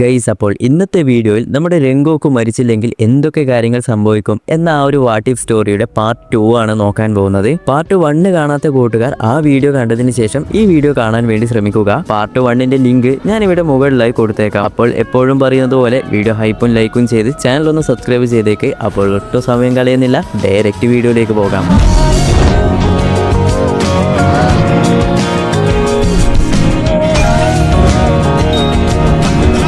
Guys, അപ്പോൾ ഇന്നത്തെ വീഡിയോയിൽ നമ്മുടെ രംഗോക്കു മരിച്ചില്ലെങ്കിൽ എന്തൊക്കെ കാര്യങ്ങൾ സംഭവിക്കും എന്ന ആ ഒരു വാട്ട് ഇഫ് സ്റ്റോറിയുടെ പാർട്ട് 2 ആണ് നോക്കാൻ പോകുന്നത്. പാർട്ട് 1 കാണാത്ത കൂട്ടുകാർ ആ വീഡിയോ കണ്ടതിന് ശേഷം ഈ വീഡിയോ കാണാൻ വേണ്ടി ശ്രമിക്കുക. പാർട്ട് 1ന്റെ ലിങ്ക് ഞാൻ ഇവിടെ മുകളിലായി കൊടുത്തേക്കാം. അപ്പോൾ എപ്പോഴും പറയുന്നത് പോലെ വീഡിയോ ഹൈപ്പും ലൈക്കും ചെയ്ത് ചാനൽ ഒന്ന് സബ്സ്ക്രൈബ് ചെയ്തേക്ക്. അപ്പോൾ ഒട്ടും സമയം കളയുന്നില്ല, ഡയറക്റ്റ് വീഡിയോയിലേക്ക് പോകാം.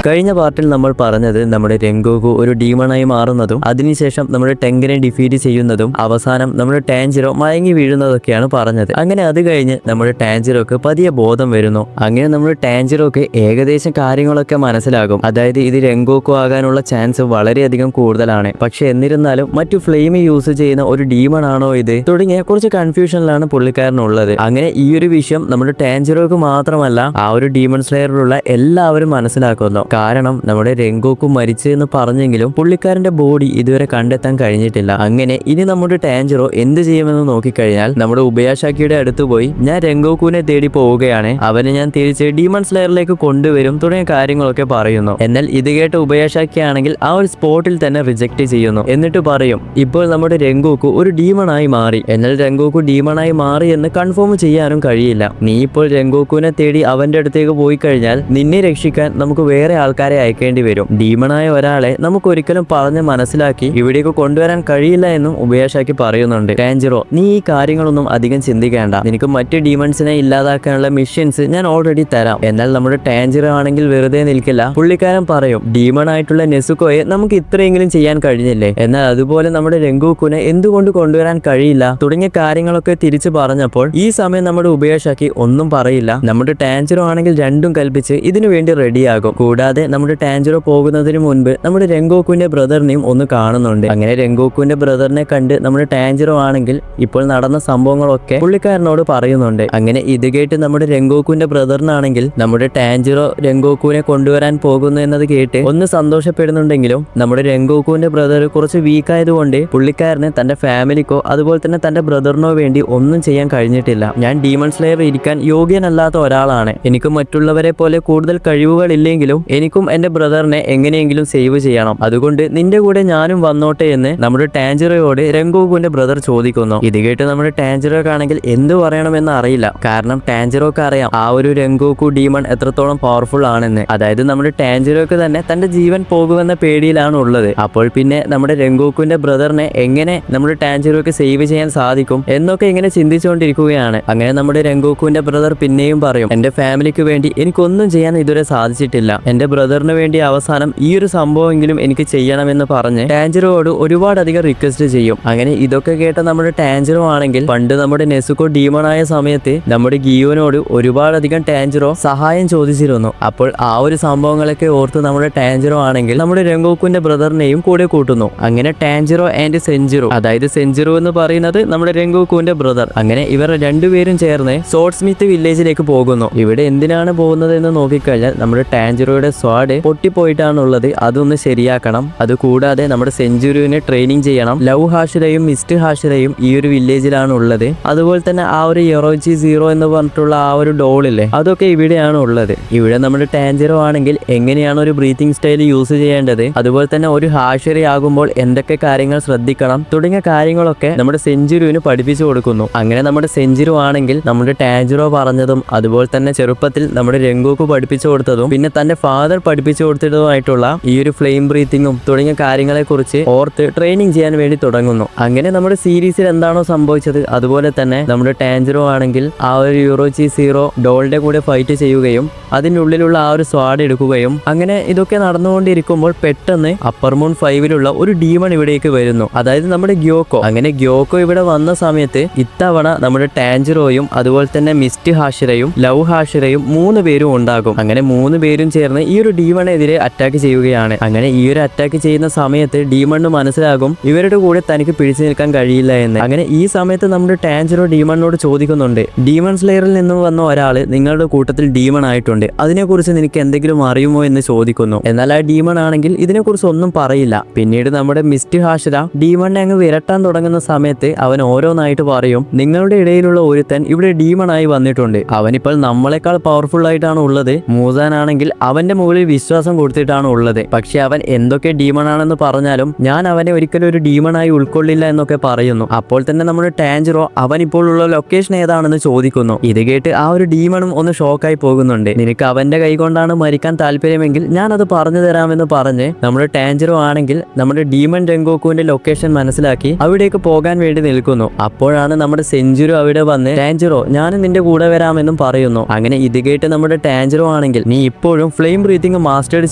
കഴിഞ്ഞ പാർട്ടിൽ നമ്മൾ പറഞ്ഞത് നമ്മുടെ രംഗോക്കു ഒരു ഡീമണായി മാറുന്നതും അതിനുശേഷം നമ്മുടെ ടെങ്കിനെ ഡിഫീറ്റ് ചെയ്യുന്നതും അവസാനം നമ്മുടെ ടാൻജിറോ മയങ്ങി വീഴുന്നതൊക്കെയാണ് പറഞ്ഞത്. അങ്ങനെ അത് കഴിഞ്ഞ് നമ്മുടെ ടാൻജിറോക്ക് പതിയെ ബോധം വരുന്നു. അങ്ങനെ നമ്മുടെ ടാൻജിറോക്ക് ഏകദേശം കാര്യങ്ങളൊക്കെ മനസ്സിലാകും. അതായത് ഇത് രംഗോക്കു ആകാനുള്ള ചാൻസ് വളരെയധികം കൂടുതലാണ്. പക്ഷെ എന്നിരുന്നാലും മറ്റു ഫ്ലെയിം യൂസ് ചെയ്യുന്ന ഒരു ഡീമൺ ആണോ ഇത് തുടങ്ങിയ കുറച്ച് കൺഫ്യൂഷനിലാണ് പുള്ളിക്കാരനുള്ളത്. അങ്ങനെ ഈ ഒരു വിഷയം നമ്മുടെ ടാൻജിറോക്ക് മാത്രമല്ല ആ ഒരു ഡീമൺ സ്ലെയറിലുള്ള എല്ലാവരും മനസ്സിലാക്കുന്നു. കാരണം നമ്മുടെ രംഗോക്കു മരിച്ചു എന്ന് പറഞ്ഞെങ്കിലും പുള്ളിക്കാരന്റെ ബോഡി ഇതുവരെ കണ്ടെത്താൻ കഴിഞ്ഞിട്ടില്ല. അങ്ങനെ ഇനി നമ്മുടെ ടാൻജിറോ എന്ത് ചെയ്യുമെന്ന് നോക്കിക്കഴിഞ്ഞാൽ നമ്മുടെ ഉബയാഷാക്കിയുടെ അടുത്ത് പോയി ഞാൻ രംഗോക്കുവിനെ തേടി പോവുകയാണ്, അവനെ ഞാൻ തിരിച്ച് ഡീമൺ സ്ലെയറിലേക്ക് കൊണ്ടുവരും തുടങ്ങിയ കാര്യങ്ങളൊക്കെ പറയുന്നു. എന്നാൽ ഇത് കേട്ട ഉബയാഷാക്കി ആണെങ്കിൽ ആ ഒരു സ്പോട്ടിൽ തന്നെ റിജക്ട് ചെയ്യുന്നു. എന്നിട്ട് പറയും ഇപ്പോൾ നമ്മുടെ രംഗോക്കു ഒരു ഡീമണായി മാറി. എന്നാൽ രംഗോക്കു ഡീമണായി മാറി എന്ന് കൺഫേം ചെയ്യാനും കഴിയില്ല. നീ ഇപ്പോൾ രംഗോക്കുവിനെ തേടി അവന്റെ അടുത്തേക്ക് പോയി കഴിഞ്ഞാൽ നിന്നെ രക്ഷിക്കാൻ നമുക്ക് വേറെ ആൾക്കാരെ അയക്കേണ്ടി വരും. ഡീമണായ ഒരാളെ നമുക്ക് ഒരിക്കലും പറഞ്ഞ് മനസ്സിലാക്കി ഇവിടേക്ക് കൊണ്ടുവരാൻ കഴിയില്ല എന്നും ഉബയാഷാക്കി പറയുന്നുണ്ട്. ടാൻജിറോ, നീ ഈ കാര്യങ്ങളൊന്നും അധികം ചിന്തിക്കേണ്ട, നിനക്ക് മറ്റ് ഡീമൺസിനെ ഇല്ലാതാക്കാനുള്ള മിഷൻസ് ഞാൻ ഓൾറെഡി തരാം. എന്നാൽ നമ്മുടെ ടാൻജിറോ ആണെങ്കിൽ വെറുതെ നിൽക്കില്ല. പുള്ളിക്കാരൻ പറയും ഡീമൺ ആയിട്ടുള്ള നെസുക്കോയെ നമുക്ക് ഇത്രയെങ്കിലും ചെയ്യാൻ കഴിഞ്ഞില്ലേ, എന്നാൽ അതുപോലെ നമ്മുടെ രംഗോക്കുനെ എന്തുകൊണ്ട് കൊണ്ടുവരാൻ കഴിയില്ല തുടങ്ങിയ കാര്യങ്ങളൊക്കെ തിരിച്ചു പറഞ്ഞപ്പോൾ ഈ സമയം നമ്മുടെ ഉബയാഷാക്കി ഒന്നും പറയില്ല. നമ്മുടെ ടാൻജിറോ ആണെങ്കിൽ രണ്ടും കൽപ്പിച്ച് ഇതിനു വേണ്ടി റെഡിയാകും. കൂടാതെ നമ്മുടെ ടാൻജിറോ പോകുന്നതിന് മുൻപ് നമ്മുടെ രംഗോക്കുവിന്റെ ബ്രദറിനെയും ഒന്ന് കാണുന്നുണ്ട്. അങ്ങനെ രംഗോക്കുവിന്റെ ബ്രദറിനെ കണ്ട് നമ്മുടെ ടാൻജിറോ ആണെങ്കിൽ ഇപ്പോൾ നടന്ന സംഭവങ്ങളൊക്കെ പുള്ളിക്കാരനോട് പറയുന്നുണ്ട്. അങ്ങനെ ഇത് കേട്ട് നമ്മുടെ രംഗോക്കുവിന്റെ ബ്രദറിനാണെങ്കിൽ നമ്മുടെ ടാൻജിറോ രംഗോക്കുവിനെ കൊണ്ടുവരാൻ പോകുന്നു എന്നത് കേട്ട് ഒന്ന് സന്തോഷപ്പെടുന്നുണ്ടെങ്കിലും നമ്മുടെ രംഗോക്കുവിന്റെ ബ്രദർ കുറച്ച് വീക്ക് ആയതുകൊണ്ട് പുള്ളിക്കാരന് തന്റെ ഫാമിലിക്കോ അതുപോലെ തന്നെ തന്റെ ബ്രദറിനോ വേണ്ടി ഒന്നും ചെയ്യാൻ കഴിഞ്ഞിട്ടില്ല. ഞാൻ ഡീമൺ സ്ലെയർ ഇരിക്കാൻ യോഗ്യനല്ലാത്ത ഒരാളാണ്. എനിക്ക് മറ്റുള്ളവരെ പോലെ കൂടുതൽ കഴിവുകൾ ഇല്ലെങ്കിലും എനിക്കും എന്റെ ബ്രദറിനെ എങ്ങനെയെങ്കിലും സേവ് ചെയ്യണം. അതുകൊണ്ട് നിന്റെ കൂടെ ഞാനും വന്നോട്ടെ എന്ന് നമ്മുടെ ടാൻജിറോയോട് രംഗോക്കുവിന്റെ ബ്രദർ ചോദിക്കുന്നു. ഇത് കേട്ട് നമ്മുടെ ടാൻജിറോക്കാണെങ്കിൽ എന്ത് പറയണമെന്ന് അറിയില്ല. കാരണം ടാൻജിറോക്ക് അറിയാം ആ ഒരു രംഗോക്കു ഡീമൺ എത്രത്തോളം പവർഫുൾ ആണെന്ന്. അതായത് നമ്മുടെ ടാൻജിറോക്ക് തന്നെ തന്റെ ജീവൻ പോകുമെന്ന പേടിയിലാണ് ഉള്ളത്. അപ്പോൾ പിന്നെ നമ്മുടെ രംഗോക്കുവിന്റെ ബ്രദറിനെ എങ്ങനെ നമ്മുടെ ടാൻജിറോക്ക് സേവ് ചെയ്യാൻ സാധിക്കും എന്നൊക്കെ ഇങ്ങനെ ചിന്തിച്ചുകൊണ്ടിരിക്കുകയാണ്. അങ്ങനെ നമ്മുടെ രംഗോക്കുവിന്റെ ബ്രദർ പിന്നെയും പറയും എന്റെ ഫാമിലിക്ക് വേണ്ടി എനിക്കൊന്നും ചെയ്യാൻ ഇതുവരെ സാധിച്ചിട്ടില്ല. എന്റെ ബ്രദറിന് വേണ്ടി അവസാനം ഈ ഒരു സംഭവമെങ്കിലും എനിക്ക് ചെയ്യണമെന്ന് പറഞ്ഞ് ടാൻജിറോയോട് ഒരുപാടധികം റിക്വസ്റ്റ് ചെയ്യും. അങ്ങനെ ഇതൊക്കെ കേട്ട നമ്മുടെ ടാൻജിറോ ആണെങ്കിൽ പണ്ട് നമ്മുടെ നെസുക്കോ ഡീമൺ ആയ സമയത്ത് നമ്മുടെ ഗിയോനോട് ഒരുപാടധികം ടാൻജിറോ സഹായം ചോദിച്ചിരുന്നു. അപ്പോൾ ആ ഒരു സംഭവങ്ങളൊക്കെ ഓർത്ത് നമ്മുടെ ടാൻജിറോ ആണെങ്കിൽ നമ്മുടെ രംഗോക്കുവിന്റെ ബ്രദറിനെയും കൂടെ കൂട്ടുന്നു. അങ്ങനെ ടാൻജിറോ ആൻഡ് സെഞ്ചിറോ, അതായത് സെഞ്ചിറോ എന്ന് പറയുന്നത് നമ്മുടെ രംഗോക്കുവിന്റെ ബ്രദർ, അങ്ങനെ ഇവർ രണ്ടുപേരും ചേർന്ന് സോർഡ് സ്മിത്ത് വില്ലേജിലേക്ക് പോകുന്നു. ഇവിടെ എന്തിനാണ് പോകുന്നത് എന്ന് നോക്കിക്കഴിഞ്ഞാൽ നമ്മുടെ ടാൻജിറോയുടെ സ്വാഡ് പൊട്ടിപ്പോയിട്ടാണുള്ളത്, അതൊന്ന് ശരിയാക്കണം. അതുകൂടാതെ നമ്മുടെ സെഞ്ചുറിനെ ട്രെയിനിങ് ചെയ്യണം. ലവ് ഹാഷിരയും മിസ്റ്റ് ഹാഷിരയും ഈ ഒരു വില്ലേജിലാണ് ഉള്ളത്. അതുപോലെ തന്നെ ആ ഒരു യൊറോച്ചി സീറോ എന്ന് പറഞ്ഞിട്ടുള്ള ആ ഒരു ഡോളില്ലേ, അതൊക്കെ ഇവിടെയാണ് ഉള്ളത്. ഇവിടെ നമ്മുടെ ടാൻജിറോ ആണെങ്കിൽ എങ്ങനെയാണ് ഒരു ബ്രീത്തിങ് സ്റ്റൈൽ യൂസ് ചെയ്യേണ്ടത്, അതുപോലെ തന്നെ ഒരു ഹാഷിര ആകുമ്പോൾ എന്തൊക്കെ കാര്യങ്ങൾ ശ്രദ്ധിക്കണം തുടങ്ങിയ കാര്യങ്ങളൊക്കെ നമ്മുടെ സെഞ്ചുറിന് പഠിപ്പിച്ചു കൊടുക്കുന്നു. അങ്ങനെ നമ്മുടെ സെഞ്ചുറി ആണെങ്കിൽ നമ്മുടെ ടാൻജിറോ പറഞ്ഞതും അതുപോലെ തന്നെ ചെറുപ്പത്തിൽ നമ്മുടെ രംഗോക്കു പഠിപ്പിച്ചു കൊടുത്തതും പിന്നെ തന്റെ ഫാദർ പഠിപ്പിച്ചു കൊടുത്തതുമായിട്ടുള്ള ഈ ഒരു ഫ്ലെയിം ബ്രീത്തിങ്ങും തുടങ്ങിയ കാര്യങ്ങളെ കുറിച്ച് ഓർത്ത് ട്രെയിനിങ് ചെയ്യാൻ വേണ്ടി തുടങ്ങുന്നു. അങ്ങനെ നമ്മുടെ സീരീസിൽ എന്താണോ സംഭവിച്ചത് അതുപോലെ തന്നെ നമ്മുടെ ടാൻജിറോ ആണെങ്കിൽ ആ ഒരു യൂറോച്ചി സീറോ ഡോളിന്റെ കൂടെ ഫൈറ്റ് ചെയ്യുകയും അതിൻ്റെ ഉള്ളിലുള്ള ആ ഒരു സ്വാഡ് എടുക്കുകയും അങ്ങനെ ഇതൊക്കെ നടന്നുകൊണ്ടിരിക്കുമ്പോൾ പെട്ടെന്ന് അപ്പർ മൂൺ 5ലുള്ള ഒരു ഡീമൺ ഇവിടേക്ക് വരുന്നു, അതായത് നമ്മുടെ ഗ്യോക്കോ. അങ്ങനെ ഗ്യോക്കോ ഇവിടെ വന്ന സമയത്ത് ഇത്തവണ നമ്മുടെ ടാൻജിറോയും അതുപോലെ തന്നെ മിസ്റ്റ് ഹാഷിരയും ലവ് ഹാഷിരയും 3 പേരും ഉണ്ടാകും. അങ്ങനെ 3 പേരും ചേർന്ന് ഈ ഒരു ഡീമണെതിരെ അറ്റാക്ക് ചെയ്യുകയാണ്. അങ്ങനെ ഈ ഒരു അറ്റാക്ക് ചെയ്യുന്ന സമയത്ത് ഡീമണ് മനസ്സിലാകും ഇവരുടെ കൂടെ തനിക്ക് പിടിച്ചു നിൽക്കാൻ കഴിയില്ല എന്ന്. അങ്ങനെ ഈ സമയത്ത് നമ്മുടെ ടാൻജിറോ ഡീമണിനോട് ചോദിക്കുന്നുണ്ട്, ഡീമൺ സ്ലെയറിൽ നിന്നും വന്ന ഒരാൾ നിങ്ങളുടെ കൂട്ടത്തിൽ ഡീമൺ ആയിട്ടുണ്ട്, അതിനെക്കുറിച്ച് നിനക്ക് എന്തെങ്കിലും അറിയുമോ എന്ന് ചോദിക്കുന്നു. എന്നാൽ ആ ഡീമൺ ആണെങ്കിൽ ഇതിനെക്കുറിച്ച് ഒന്നും പറയില്ല. പിന്നീട് നമ്മുടെ മിസ്റ്റ് ഹാഷിര ഡീമണിനെ അങ്ങ് വിരട്ടാൻ തുടങ്ങുന്ന സമയത്ത് അവൻ ഓരോന്നായിട്ട് പറയും നിങ്ങളുടെ ഇടയിലുള്ള ഒരുത്തൻ ഇവിടെ ഡീമൺ ആയി വന്നിട്ടുണ്ട്, അവനിപ്പോൾ നമ്മളെക്കാൾ പവർഫുൾ ആയിട്ടാണ് ഉള്ളത്. മൂസാൻ ആണെങ്കിൽ അവന്റെ മുകളിൽ വിശ്വാസം കൊടുത്തിട്ടാണ് ഉള്ളത്. പക്ഷെ അവൻ എന്തൊക്കെ ഡീമൺ ആണെന്ന് പറഞ്ഞാലും ഞാൻ അവനെ ഒരിക്കലും ഒരു ഡീമണായി ഉൾക്കൊള്ളില്ല എന്നൊക്കെ പറയുന്നു. അപ്പോൾ തന്നെ നമ്മുടെ ടാൻജിറോ അവൻ ഇപ്പോൾ ഉള്ള ലൊക്കേഷൻ ഏതാണെന്ന് ചോദിക്കുന്നു. ഇത് കേട്ട് ആ ഒരു ഡീമണും ഒന്ന് ഷോക്കായി പോകുന്നുണ്ട്. നിനക്ക് അവന്റെ കൈ കൊണ്ടാണ് മരിക്കാൻ താല്പര്യമെങ്കിൽ ഞാൻ അത് പറഞ്ഞു തരാമെന്ന് പറഞ്ഞ് നമ്മുടെ ടാൻജിറോ ആണെങ്കിൽ നമ്മുടെ ഡീമൺ രംഗോക്കുവിന്റെ ലൊക്കേഷൻ മനസ്സിലാക്കി അവിടേക്ക് പോകാൻ വേണ്ടി നിൽക്കുന്നു. അപ്പോഴാണ് നമ്മുടെ സെഞ്ചുരു അവിടെ വന്ന് ടാൻജിറോ ഞാനും നിന്റെ കൂടെ വരാമെന്നും പറയുന്നു. അങ്ങനെ ഇത് കേട്ട് നമ്മുടെ ടാൻജിറോ ആണെങ്കിൽ നീ ഇപ്പോഴും ഫ്ലെയിം ബ്രീത്തിങ് മാസ്റ്റേഡ്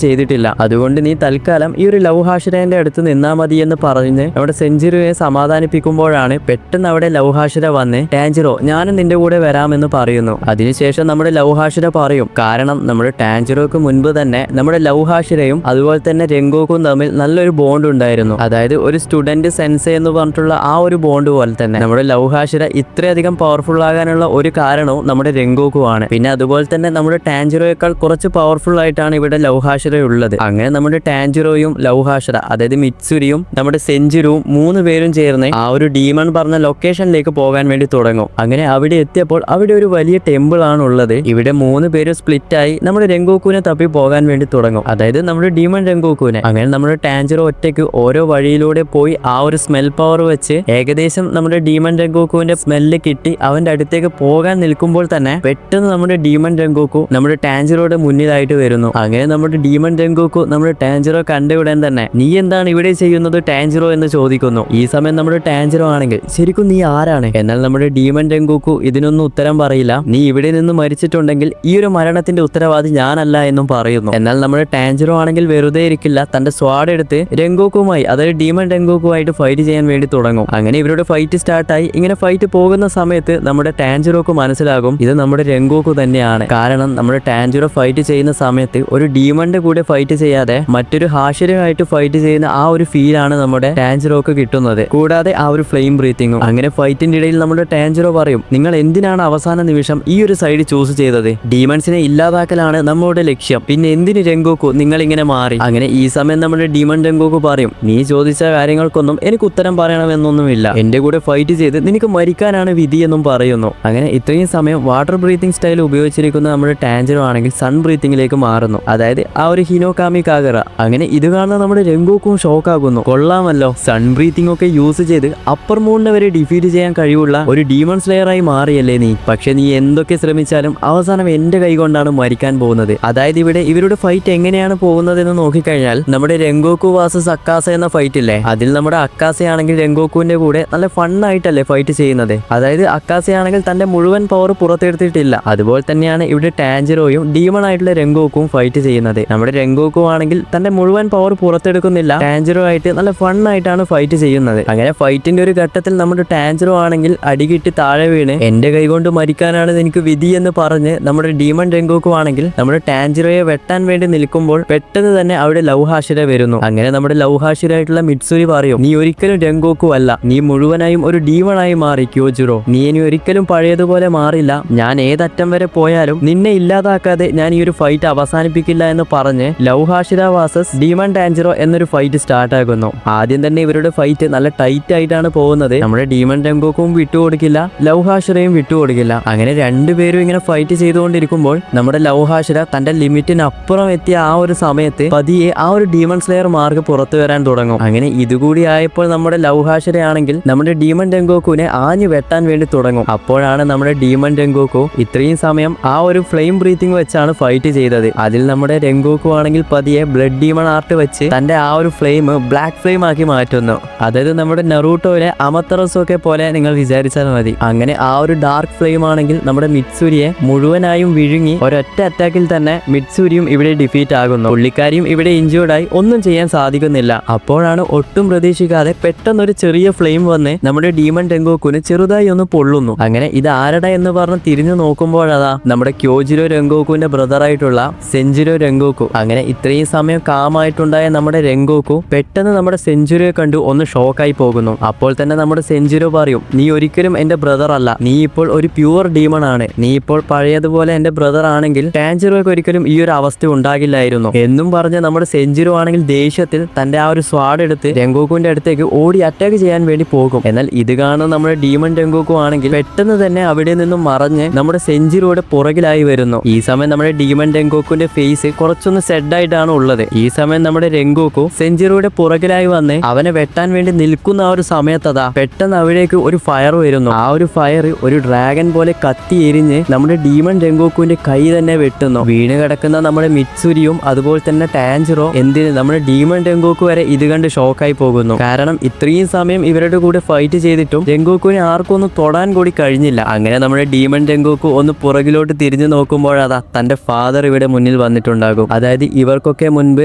ചെയ്തിട്ടില്ല, അതുകൊണ്ട് നീ തൽക്കാലം ഈ ഒരു ലൗഹാഷിരന്റെ അടുത്ത് നിന്നാ മതി എന്ന് പറഞ്ഞ് നമ്മുടെ സെഞ്ചുരുയെ സമാധാനിപ്പിക്കുമ്പോഴാണ് പെട്ടെന്ന് അവിടെ ലൗഹാഷിര വന്ന് ടാൻജിറോ ഞാനും നിന്റെ കൂടെ വരാമെന്ന് പറയുന്നു. അതിനുശേഷം നമ്മുടെ ലൗഹാഷിര പറയും കാരണം നമ്മുടെ ടാൻജിറോക്ക് മുൻപ് തന്നെ നമ്മുടെ ലൗഹാഷിരയും അതുപോലെ തന്നെ രംഗോക്കും തമ്മിൽ നല്ലൊരു ബോണ്ട് ഉണ്ടായിരുന്നു. അതായത് ഒരു സ്റ്റുഡന്റ് സെൻസെ എന്ന് പറഞ്ഞിട്ടുള്ള ആ ഒരു ബോണ്ട് പോലെ തന്നെ നമ്മുടെ ലൗഹാഷിര ഇത്രയധികം പവർഫുൾ ആകാനുള്ള ഒരു കാരണവും നമ്മുടെ രംഗോക്കു ആണ്. പിന്നെ അതുപോലെ തന്നെ നമ്മുടെ ടാൻജിറോയേക്കാൾ കുറച്ച് പവർഫുൾ ആയിട്ടാണ് ഇവിടെ ലൗഹാഷിര ഉള്ളത്. അങ്ങനെ നമ്മുടെ ടാൻജിറോയും ലൗഹാഷിര അതായത് മിറ്റ്സുരിയും നമ്മുടെ സെഞ്ചുരുവും 3 പേരും ചേർന്ന് ആ ഒരു ഡീമൺ പറഞ്ഞ ലൊക്കേഷനിലേക്ക് പോകാൻ വേണ്ടി തുടങ്ങും. അങ്ങനെ അവിടെ എത്തിയപ്പോൾ അവിടെ ഒരു വലിയ ടെമ്പിൾ ആണ് ഉള്ളത്. ഇവിടെ 3 പേരും സ്പ്ലിറ്റ് ആയി നമ്മുടെ രംഗോക്കുവിനെ തപ്പി പോകാൻ വേണ്ടി തുടങ്ങും, അതായത് നമ്മുടെ ഡീമൺ രംഗോക്കുവിനെ. അങ്ങനെ നമ്മുടെ ടാൻജിറോ ഒറ്റയ്ക്ക് ഓരോ വഴിയിലൂടെ പോയി ആ ഒരു സ്മെൽ പവർ വെച്ച് ഏകദേശം നമ്മുടെ ഡീമൺ രംഗോക്കുവിന്റെ സ്മെല്ല് കിട്ടി അവന്റെ അടുത്തേക്ക് പോകാൻ നിൽക്കുമ്പോൾ തന്നെ പെട്ടെന്ന് നമ്മുടെ ഡീമൺ രംഗോക്കു നമ്മുടെ ടാൻജിറോയുടെ മുന്നിലായിട്ട് വരുന്നു. അങ്ങനെ നമ്മുടെ ഡീമൺ രംഗോക്കു നമ്മുടെ ടാൻജിറോ കണ്ട ഉടൻ തന്നെ നീ എന്താണ് ഇവിടെ ചെയ്യുന്നത് ടാൻജിറോ എന്ന് ചോദിക്കുന്നു. ഈ സമയം നമ്മുടെ ടാൻജിറോ ആണെങ്കിൽ ശരിക്കും നീ ആരാണ്? എന്നാൽ നമ്മുടെ ഡീമൺ രംഗോക്കു ഇതിനൊന്നും ഉത്തരം പറയില്ല. നീ ഇവിടെ നിന്ന് മരിച്ചിട്ടുണ്ടെങ്കിൽ ഈ ഒരു മരണത്തിന്റെ ഉത്തരവാദി ഞാനല്ല എന്നും പറയുന്നു. എന്നാൽ നമ്മുടെ ടാൻജിറോ ആണെങ്കിൽ വെറുതെ ഇരിക്കില്ല, തന്റെ സ്വാഡ് എടുത്ത് രംഗോക്കുമായി അതായത് ഡീമൺ രംഗോക്കുമായിട്ട് ഫൈറ്റ് ചെയ്യാൻ വേണ്ടി തുടങ്ങും. അങ്ങനെ ഇവരുടെ ഫൈറ്റ് സ്റ്റാർട്ടായി. ഇങ്ങനെ ഫൈറ്റ് പോകുന്ന സമയത്ത് നമ്മുടെ ടാൻജിറോക്ക് മനസ്സിലാകും ഇത് നമ്മുടെ രംഗോക്കു തന്നെയാണ്. കാരണം നമ്മുടെ ടാൻജിറോ ഫൈറ്റ് ചെയ്യുന്ന സമയത്ത് ഒരു ഡീമന്റെ കൂടെ ഫൈറ്റ് ചെയ്യാതെ മറ്റൊരു ഹാഷിരമായിട്ട് ഫൈറ്റ് ചെയ്യുന്ന ആ ഒരു ഫീലാണ് നമ്മുടെ ടാൻജിറോക്ക് കിട്ടുന്നത്. കൂടാതെ ആ ഒരു ഫ്ലെയിം ബ്രീത്തിങ്ങും. അങ്ങനെ ഫൈറ്റിന്റെ ഇടയിൽ നമ്മുടെ ടാൻജിറോ പറയും നിങ്ങൾ എന്തിനാണ് അവസാന നിമിഷം ഈ ഒരു സൈഡ് ചൂസ് ചെയ്തത്? ഡീമൺസിനെ ഇല്ലാതാക്കലാണ് നമ്മുടെ ലക്ഷ്യം, പിന്നെ എന്തിന് രംഗോക്കു നിങ്ങൾ ഇങ്ങനെ മാറി? അങ്ങനെ ഈ സമയം നമ്മുടെ ഡീമൺ രംഗോക്കു പറയും നീ ചോദിച്ച കാര്യങ്ങൾക്കൊന്നും എനിക്ക് ഉത്തരം പറയണമെന്നൊന്നുമില്ല, എന്റെ കൂടെ ഫൈറ്റ് ചെയ്ത് നിനക്ക് മരിക്കാനാണ് വിധി എന്നും പറയുന്നു. അങ്ങനെ ഇത്രയും സമയം വാട്ടർ ബ്രീത്തിങ് സ്റ്റൈൽ ഉപയോഗിച്ചിരിക്കുന്ന നമ്മുടെ ടാൻജിറോ ആണെങ്കിൽ സൺ ബ്രീത്തിങ്ങിലേക്ക് മാറുന്നു, അതായത് ആ ഒരു ഹിനോകാമി കാഗറ. അങ്ങനെ ഇത് കാണുന്ന നമ്മുടെ രംഗോക്കും ഷോക്കാകുന്നു. കൊള്ളാമല്ലോ, സൺ ബ്രീത്തിങ് ഒക്കെ യൂസ് ചെയ്ത് അപ്പർ മൂണിനെ വരെ ഡിഫീറ്റ് ചെയ്യാൻ കഴിവുള്ള ഒരു ഡീമൺ സ്ലെയറായി മാറിയല്ലേ നീ. പക്ഷെ നീ എന്തൊക്കെ ശ്രമിച്ചാലും അവസാനം എന്റെ കൈ കൊണ്ടാണ് മരിക്കാൻ പോകുന്നത്. അതായത് ഇവിടെ ഇവരുടെ ഫൈറ്റ് എങ്ങനെയാണ് പോകുന്നതെന്ന് നോക്കിക്കഴിഞ്ഞാൽ നമ്മുടെ രംഗോക്കു വാസസ് അക്കാസ എന്ന ഫൈറ്റ് ഇല്ലേ, അതിൽ നമ്മുടെ അക്കാസയാണെങ്കിൽ രംഗോക്കുവിന്റെ കൂടെ നല്ല ഫണ്ണായിട്ടല്ലേ ഫൈറ്റ് ചെയ്യുന്നത്. അതായത് അക്കാസയാണെങ്കിൽ തന്റെ മുഴുവൻ പവർ പുറത്തെടുത്തിട്ടില്ല. അതുപോലെ തന്നെയാണ് ഇവിടെ ടാൻജിറോയും ഡീമൺ ആയിട്ടുള്ള രംഗോക്കും ഫൈറ്റ് ചെയ്യുന്നത്. നമ്മുടെ രംഗോക്കു ആണെങ്കിൽ തന്റെ മുഴുവൻ പവർ പുറത്തെടുക്കുന്നില്ല, ടാൻജിറോ ആയിട്ട് നല്ല ഫണ്ണായിട്ടാണ് ഫൈറ്റ് ചെയ്യുന്നത്. അങ്ങനെ ഫൈറ്റിന്റെ ഒരു ഘട്ടത്തിൽ നമ്മുടെ ടാൻജിറോ ആണെങ്കിൽ അടികിട്ടി താഴെ വീണ് എന്റെ കൈകൊണ്ട് മരിക്കാനാണ് എനിക്ക് വിധി എന്ന് പറഞ്ഞ് നമ്മുടെ ഡീമൺ രംഗോക്കു ആണെങ്കിൽ നമ്മുടെ ടാൻജിറോയെ വെട്ടാൻ വേണ്ടി നിൽക്കുമ്പോൾ പെട്ടെന്ന് തന്നെ അവിടെ ലൗഹാഷിര വരുന്നു. അങ്ങനെ നമ്മുടെ ലൗഹാഷിരായിട്ടുള്ള മിറ്റ്സുരി പറയും നീ ഒരിക്കലും രംഗോക്കു അല്ല, നീ മുഴുവനായും ഒരു ഡീമണായി മാറി ക്യോജിറോ. നീ ഇനി ഒരിക്കലും പഴയതുപോലെ മാറില്ല, ഞാൻ ഏതറ്റം വരെ പോയാലും നിന്നെ ഇല്ലാതാക്കാതെ ഞാൻ ഈ ഒരു ഫൈറ്റ് അവസാനിപ്പിക്കില്ല എന്ന് പറഞ്ഞ് ലൗഹാഷിര വാസസ് ഡീമൺ ടാൻജിറോ എന്നൊരു ഫൈറ്റ് സ്റ്റാർട്ട് ആകുന്നു. ആദ്യം തന്നെ ഇവരുടെ ഫൈറ്റ് നല്ല ടൈറ്റ് ആയിട്ടാണ് പോകുന്നത്. നമ്മുടെ ഡീമൺ രംഗോക്കും വിട്ടുകൊടുക്കില്ല, ലൗഹാഷിരയും വിട്ടുകൊടുക്കില്ല. അങ്ങനെ രണ്ടുപേരും ഇങ്ങനെ ഫൈറ്റ് ചെയ്തുകൊണ്ടിരിക്കുമ്പോൾ നമ്മുടെ ലൗഹാഷിര തന്റെ ലിമിറ്റിനപ്പുറം എത്തിയ ആ ഒരു സമയത്ത് പതിയെ ആ ഒരു ഡീമൺ സ്ലെയർ മാർക്ക് പുറത്തു വരാൻ തുടങ്ങും. അങ്ങനെ ഇതുകൂടി ആയപ്പോൾ നമ്മുടെ ലൗഹാഷിരയാണെങ്കിൽ നമ്മുടെ ഡീമൺ രംഗോക്കുവിനെ ആഞ്ഞു വെട്ടാൻ വേണ്ടി തുടങ്ങും. അപ്പോഴാണ് നമ്മുടെ ഡീമൺ രംഗോക്കു ഇത്രയും സമയം ആ ഒരു ഫ്ലെയിം ബ്രീത്തിങ് വെച്ചാണ് ഫൈറ്റ് ചെയ്തത്. അതിൽ നമ്മുടെ രംഗോക്കു ആണെങ്കിൽ പതിയെ ബ്ലഡ് ഡീമൺ ആർട്ട് വെച്ച് തന്റെ ആ ഒരു ഫ്ലെയിം ബ്ലാക്ക് ഫ്ലെയിം ആക്കി മാറ്റുന്നു. അതായത് നമ്മുടെ നറൂട്ടോയിലെ അമത്തറസോ ഒക്കെ പോലെ നിങ്ങൾ വിചാരിച്ചാൽ മതി. അങ്ങനെ ആ ഒരു ഡാർക്ക് ഫ്ലെയിം ആണെങ്കിൽ നമ്മുടെ മിറ്റ്സുരിയെ മുഴുവനായും വിഴുങ്ങി ഒരൊറ്റ അറ്റാക്കിൽ തന്നെ മിറ്റ്സുരിയും ഇവിടെ ഡിഫീറ്റ് ആകുന്നു. പുള്ളിക്കാരിയും ഇവിടെ ഇഞ്ചേർഡായി ഒന്നും ചെയ്യാൻ സാധിക്കുന്നില്ല. അപ്പോഴാണ് ഒട്ടും പ്രതീക്ഷിക്കാതെ പെട്ടെന്നൊരു ചെറിയ ഫ്ലെയിം വന്ന് നമ്മുടെ ഡീമൺ രംഗോക്കുന് ചെറുതായി ഒന്ന് പൊള്ളുന്നു. അങ്ങനെ ഇത് ആരട എന്ന് പറഞ്ഞ് തിരിഞ്ഞു നോക്കുമ്പോഴതാ നമ്മുടെ ക്യോജിരോ രംഗോക്കുവിന്റെ ബ്രദറായിട്ടുള്ള സെഞ്ചുരോ രംഗോക്കു. അങ്ങനെ ഇത്രയും സമയം കാമായിട്ടുണ്ടായ നമ്മുടെ രംഗോക്കു പെട്ടെന്ന് നമ്മുടെ സെഞ്ചുരിയെ കണ്ടു ഒന്ന് ഷോക്കായി പോകുന്നു. അപ്പോൾ തന്നെ നമ്മുടെ സെഞ്ചുരോ പറയും നീ ഒരിക്കലും എന്റെ ബ്രദർ അല്ല, നീ ഇപ്പോൾ ഒരു പ്യുവർ ഡീമൺ ആണ്, നീ ഇപ്പോൾ പഴയതുപോലെ എന്റെ ബ്രദർ ആണെങ്കിൽ ടാൻജിറോയ്ക്ക് ഒരിക്കലും ഈ ഒരു അവസ്ഥ ഉണ്ടാകില്ലായിരുന്നു എന്നും പറഞ്ഞ് നമ്മുടെ സെഞ്ചുരോ ആണെങ്കിൽ ദേഷ്യത്തിൽ തന്റെ ആ ഒരു സ്വാഡ് എടുത്ത് രംഗോക്കുവിന്റെ അടുത്തേക്ക് ഓടി അറ്റാക്ക് ചെയ്യാൻ വേണ്ടി പോകും. എന്നാൽ ഇത് കാണുന്ന നമ്മുടെ ഡീമൺ രംഗോക്കു ആണെങ്കിൽ പെട്ടെന്ന് തന്നെ അവിടെ നിന്നും മറഞ്ഞ് നമ്മുടെ സെഞ്ചുരിയുടെ പുറകിലായി വരുന്നു. ഈ സമയം നമ്മുടെ ഡീമൺ രംഗോക്കുവിന്റെ ഫേസ് കുറച്ചൊന്ന് സെഡായിട്ടാണ് ഉള്ളത്. ഈ സമയം നമ്മുടെ രംഗോക്കു സെഞ്ചുറിയുടെ പുറകിലായി വന്ന് അവനെ വെട്ടാൻ വേണ്ടി നിൽക്കുന്ന ആ ഒരു സമയത്തതാ പെട്ടെന്ന് അവിടേക്ക് ഒരു ഫയർ വരുന്നു. ആ ഒരു ഫയർ ഒരു ഡ്രാഗൺ പോലെ കത്തി എരിഞ്ഞ് നമ്മുടെ ഡീമൺ രംഗോക്കുവിന്റെ കൈ തന്നെ വെട്ടുന്നു. വീണ് കിടക്കുന്ന നമ്മുടെ മിറ്റ്സുരിയും അതുപോലെ തന്നെ ടാൻജിറോ എന്തിന് നമ്മുടെ ഡീമൺ രംഗോക്കു വരെ ഇത് കണ്ട് ഷോക്കായി പോകുന്നു. കാരണം ഇത്രയും സമയം ഇവരുടെ കൂടെ ഫൈറ്റ് ചെയ്തിട്ടും രംഗോക്കുവിനെ ആർക്കും ഒന്ന് തൊടാൻ കൂടി കഴിഞ്ഞില്ല. അങ്ങനെ നമ്മുടെ ഡീമൺ രംഗോക്കു ഒന്ന് പുറകിലോട്ട് തിരിഞ്ഞു നോക്കുമ്പോഴതാ തന്റെ ഫാദർ ഇവിടെ മുന്നിൽ വന്നിട്ടുണ്ടാകും. അതായത് ഇവർക്കൊക്കെ മുൻപ്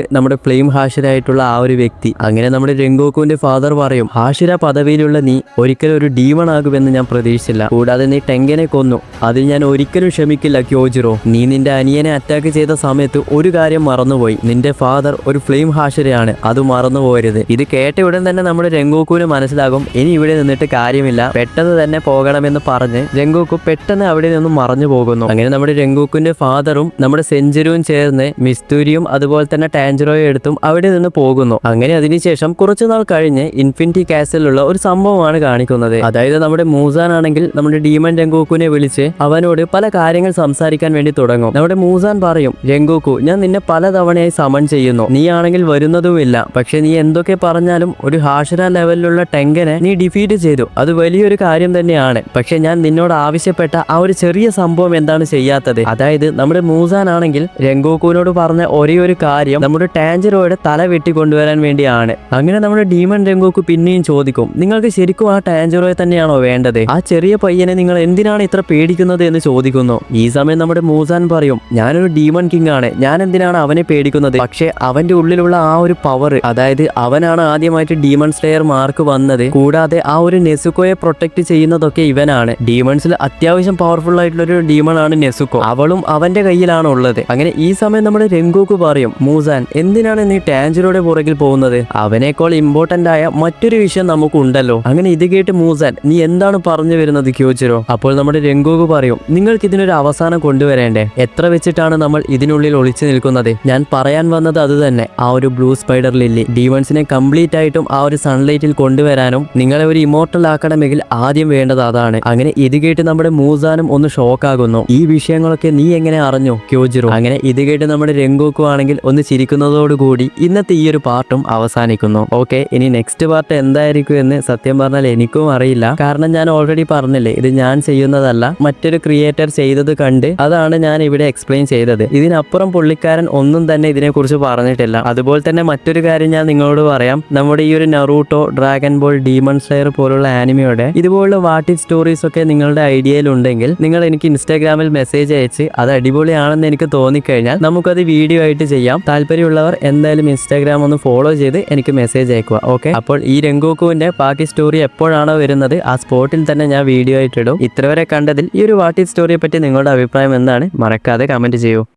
നമ്മുടെ ഫ്ലെയിം ഹാഷിരായിട്ടുള്ള ആ ഒരു വ്യക്തി. അങ്ങനെ നമ്മുടെ രംഗോക്കുവിന്റെ ഫാദർ പറയും, ഹാഷിര പദവിയിലുള്ള നീ ഒരിക്കലും ഒരു ഡീമൺ ആകുമെന്ന് ഞാൻ പ്രതീക്ഷിച്ചില്ല. കൂടാതെ നീ ടെങ്കനെ കൊന്നു, അതിൽ ഞാൻ ഒരിക്കലും ക്ഷമിക്കില്ല ക്യോജിറോ. നീ നിന്റെ അനിയനെ അറ്റാക്ക് ചെയ്ത സമയത്ത് ഒരു കാര്യം മറന്നുപോയി, നിന്റെ ഫാദർ ഒരു ഫ്ലെയിം ഹാഷിരയാണ്, അത് മറന്നുപോകരുത്. ഇത് കേട്ട ഉടൻ തന്നെ നമ്മുടെ രംഗോക്കുവിന് മനസ്സിലാകും ഇനി ഇവിടെ നിന്നിട്ട് കാര്യമില്ല, പെട്ടെന്ന് തന്നെ പോകണമെന്ന് പറഞ്ഞ് രംഗോക്കു പെട്ടെന്ന് അവിടെ നിന്നും മറഞ്ഞു പോകുന്നു. അങ്ങനെ നമ്മുടെ രംഗോക്കുവിന്റെ ഫാദറും നമ്മുടെ സെഞ്ചുറിയും ചേർന്ന് മിസ്തൂരിയും അതുപോലെ തന്നെ ടാൻജിറോയും എടുത്തും അവിടെ നിന്ന് പോകുന്നു. അങ്ങനെ അതിനുശേഷം കുറച്ചുനാൾ കഴിഞ്ഞ് ഇൻഫിനിറ്റി കാസിലുള്ള ഒരു സംഭവമാണ് കാണിക്കുന്നത്. അതായത് നമ്മുടെ മൂസാൻ ആണെങ്കിൽ നമ്മുടെ ഡീമൺ രംഗോക്കുവിനെ വിളിച്ച് അവനോട് പല കാര്യങ്ങൾ സംസാരിക്കാൻ വേണ്ടി തുടങ്ങും. നമ്മുടെ മൂസാൻ പറയും, രംഗോക്കു ഞാൻ നിന്നെ പലതവണയായി സമൺ ചെയ്യുന്നു, നീ ആണെങ്കിൽ വരുന്നതുമില്ല. പക്ഷെ നീ എന്തൊക്കെ പറഞ്ഞാലും ഒരു ഹാഷിര ലെവലിലുള്ള ടെങ്കനെ നീ ഡിഫീറ്റ് ചെയ്തു, അത് വലിയൊരു കാര്യം തന്നെയാണ്. പക്ഷെ ഞാൻ നിന്നോട് ആവശ്യപ്പെട്ട ആ ഒരു ചെറിയ സംഭവം എന്താണ് ചെയ്യാത്തത്? അതായത് നമ്മുടെ മൂസാൻ ആണെങ്കിൽ രംഗോക്കുവിനോട് പറഞ്ഞ ഒരേ ഒരു കാര്യം നമ്മുടെ ടാൻജിറോയുടെ തല വെട്ടിക്കൊണ്ടുവരാൻ വേണ്ടിയാണ്. അങ്ങനെ നമ്മുടെ ഡീമൺ രംഗോക്കു പിന്നെയും ചോദിക്കും, നിങ്ങൾക്ക് ശരിക്കും ആ ടാൻജിറോയെ തന്നെയാണോ വേണ്ടത്? ആ ചെറിയ പയ്യനെ നിങ്ങൾ എന്തിനാണ് ഇത്ര പേടിക്കുന്നത് എന്ന് ചോദിക്കുന്നു. ഈ സമയം നമ്മുടെ മൂസാൻ പറയും, ഞാനൊരു ഡീമൺ കിങ് ആണ്, ഞാൻ എന്തിനാണ് അവനെ പേടിക്കുന്നത്? പക്ഷെ അവന്റെ ഉള്ളിലുള്ള ആ ഒരു പവർ, അതായത് അവനാണ് ആദ്യമായിട്ട് ഡീമൺ സ്ലെയർ മാർക്ക് വന്നത്. കൂടാതെ ആ ഒരു നെസുക്കോയെ പ്രൊട്ടക്ട് ചെയ്യുന്നതൊക്കെ ഇവനാണ്. ഡീമൺസിൽ അത്യാവശ്യം പവർഫുൾ ആയിട്ടുള്ള ഒരു ഡീമൺ ആണ് നെസുക്കോ, അവളും അവന്റെ കയ്യിലാണ് ഉള്ളത്. അങ്ങനെ ഈ സമയം നമ്മുടെ രംഗോക്കു പറയും, മൂസാൻ എന്തിനാണ് നീ ടാൻജിറോയുടെ പുറകിൽ പോകുന്നത്? അവനേക്കാൾ ഇമ്പോർട്ടന്റ് ആയ മറ്റൊരു വിഷയം നമുക്കുണ്ടല്ലോ. അങ്ങനെ ഇത് കേട്ട് മൂസാൻ, നീ എന്താണ് പറഞ്ഞു വരുന്നത് ക്യോജിറോ? അപ്പോൾ നമ്മുടെ രംഗോക്കു പറയും, നിങ്ങൾക്ക് ഇതിനൊരു അവസാനം കൊണ്ടുവരേണ്ടേ? എത്ര വെച്ചിട്ടാണ് നമ്മൾ ഇതിനുള്ളിൽ ഒളിച്ചു നിൽക്കുന്നത്? ഞാൻ പറയാൻ വന്നത് അത് തന്നെ. ആ ഒരു ബ്ലൂ സ്പൈഡർ ലില്ലി ഡീമൺസിനെ കംപ്ലീറ്റ് ആയിട്ടും ആ ഒരു സൺലൈറ്റിൽ കൊണ്ടുവരാനും നിങ്ങളെ ഒരു ഇമോർട്ടൽ ആക്കണമെങ്കിൽ ആദ്യം വേണ്ടത് അതാണ്. അങ്ങനെ ഇത് കേട്ട് നമ്മുടെ മൂസാനും ഒന്ന് ഷോക്കാകുന്നു. ഈ വിഷയങ്ങളൊക്കെ നീ എങ്ങനെ അറിഞ്ഞു ക്യോജിറോ? അങ്ങനെ ഇത് കേട്ട് നമ്മുടെ രംഗോക്കു ആണെങ്കിൽ ഒന്ന് ചിരിക്കുന്നതോടുകൂടി ഇന്നത്തെ ഈ ഒരു പാർട്ടും അവസാനിക്കുന്നു. ഓക്കെ, ഇനി നെക്സ്റ്റ് പാർട്ട് എന്തായിരിക്കും എന്ന് സത്യം പറഞ്ഞാൽ എനിക്കും അറിയില്ല. കാരണം ഞാൻ ഓൾറെഡി പറഞ്ഞില്ലേ, ഇത് ഞാൻ ചെയ്യുന്നതല്ല, മറ്റൊരു ക്രിയേറ്റർ ചെയ്തത് കണ്ട് അതാണ് ഞാൻ ഇവിടെ എക്സ്പ്ലെയിൻ ചെയ്തത്. ഇതിനപ്പുറം പുള്ളിക്കാരൻ ഒന്നും തന്നെ ഇതിനെക്കുറിച്ച് പറഞ്ഞിട്ടില്ല. അതുപോലെ തന്നെ മറ്റൊരു കാര്യം ഞാൻ നിങ്ങളോട് പറയാം, നമ്മുടെ ഈ ഒരു Naruto, dragon ball, demon slayer പോലുള്ള ആനിമയുടെ ഇതുപോലുള്ള വാട്ട് ഇറ്റ് സ്റ്റോറീസ് ഒക്കെ നിങ്ങളുടെ ഐഡിയയിലുണ്ടെങ്കിൽ നിങ്ങൾ എനിക്ക് ഇൻസ്റ്റാഗ്രാമിൽ മെസ്സേജ് അയച്ച് അത് അടിപൊളിയാണെന്ന് എനിക്ക് തോന്നിക്കഴിഞ്ഞാൽ നമുക്കത് വീഡിയോ ആയിട്ട് ചെയ്യാം. താല്പര്യമുള്ളവർ എന്തായാലും ഇൻസ്റ്റാഗ്രാം ഒന്ന് ഫോളോ ചെയ്ത് എനിക്ക് മെസ്സേജ് അയക്കുക. ഓക്കെ, അപ്പോൾ ഈ രംഗോക്കുവിന്റെ ബാക്കി സ്റ്റോറി എപ്പോഴാണോ വരുന്നത് ആ സ്പോട്ടിൽ തന്നെ ഞാൻ വീഡിയോ ആയിട്ടിടും. ഇത്രവരെ കണ്ടതിൽ ഈ ഒരു വാട്ട് ഇറ്റ് സ്റ്റോറിയെ പറ്റി നിങ്ങളുടെ അഭിപ്രായം എന്താണ്? മറക്കാതെ കമന്റ് ചെയ്യൂ.